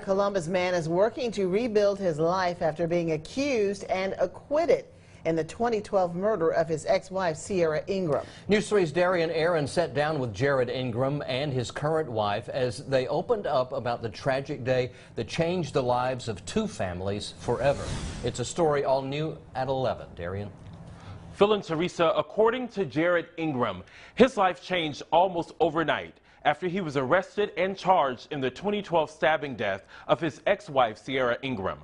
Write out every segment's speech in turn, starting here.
Columbus man is working to rebuild his life after being accused and acquitted in the 2012 murder of his ex-wife, Ciara Ingram. News 3's Darian Aaron sat down with Jarod Ingram and his current wife as they opened up about the tragic day that changed the lives of two families forever. It's a story all new at 11. Darian? Phil and Teresa, according to Jarod Ingram, his life changed almost overnight after he was arrested and charged in the 2012 stabbing death of his ex-wife, Ciara Ingram.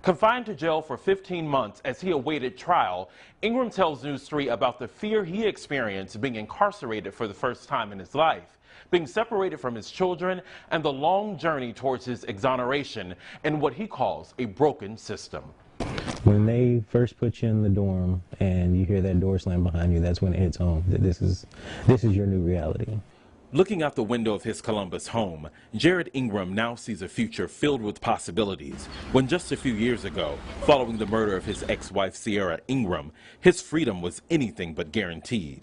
Confined to jail for 15 months as he awaited trial, Ingram tells News 3 about the fear he experienced being incarcerated for the first time in his life, being separated from his children, and the long journey towards his exoneration in what he calls a broken system. When they first put you in the dorm and you hear that door slam behind you, that's when it hits home that this is your new reality. Looking out the window of his Columbus home, Jarod Ingram now sees a future filled with possibilities. When just a few years ago, following the murder of his ex-wife Ciara Ingram, his freedom was anything but guaranteed.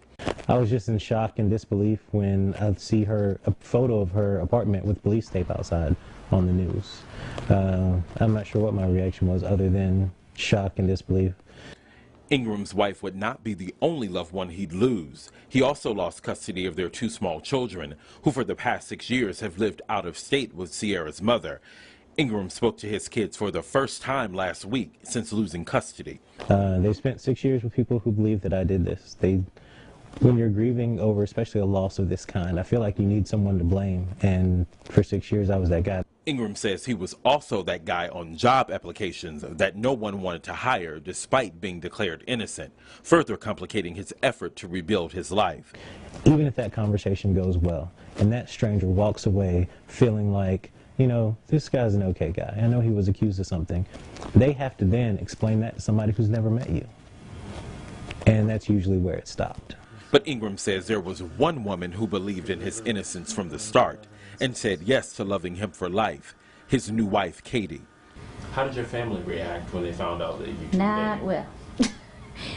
I was just in shock and disbelief when I see a photo of her apartment with police tape outside on the news. I'm not sure what my reaction was other than shock and disbelief. Ingram's wife would not be the only loved one he'd lose. He also lost custody of their two small children, who for the past 6 years have lived out of state with Ciara's mother. Ingram spoke to his kids for the first time last week since losing custody. They spent 6 years with people who believe that I did this. When you're grieving over especially a loss of this kind, I feel like you need someone to blame, and for 6 years I was that guy. Ingram says he was also that guy on job applications that no one wanted to hire despite being declared innocent, further complicating his effort to rebuild his life. Even if that conversation goes well and that stranger walks away feeling like, you know, this guy's an okay guy, I know he was accused of something, they have to then explain that to somebody who's never met you. And that's usually where it stopped. But Ingram says there was one woman who believed in his innocence from the start and said yes to loving him for life, his new wife, Katie. How did your family react when they found out that you two Not well.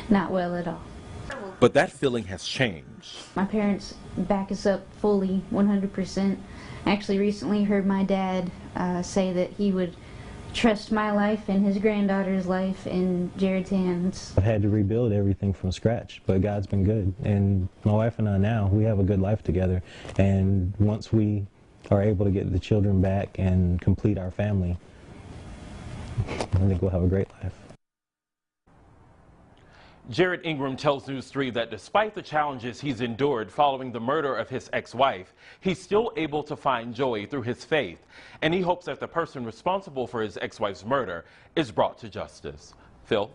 Not well at all. But that feeling has changed. My parents back us up fully, 100%. Actually recently heard my dad say that he would trust my life and his granddaughter's life in Jarod's hands. I've had to rebuild everything from scratch, but God's been good. And my wife and I now, we have a good life together. And once we are able to get the children back and complete our family, I think we'll have a great life. Jarod Ingram tells News 3 that despite the challenges he's endured following the murder of his ex-wife, he's still able to find joy through his faith, and he hopes that the person responsible for his ex-wife's murder is brought to justice. Phil?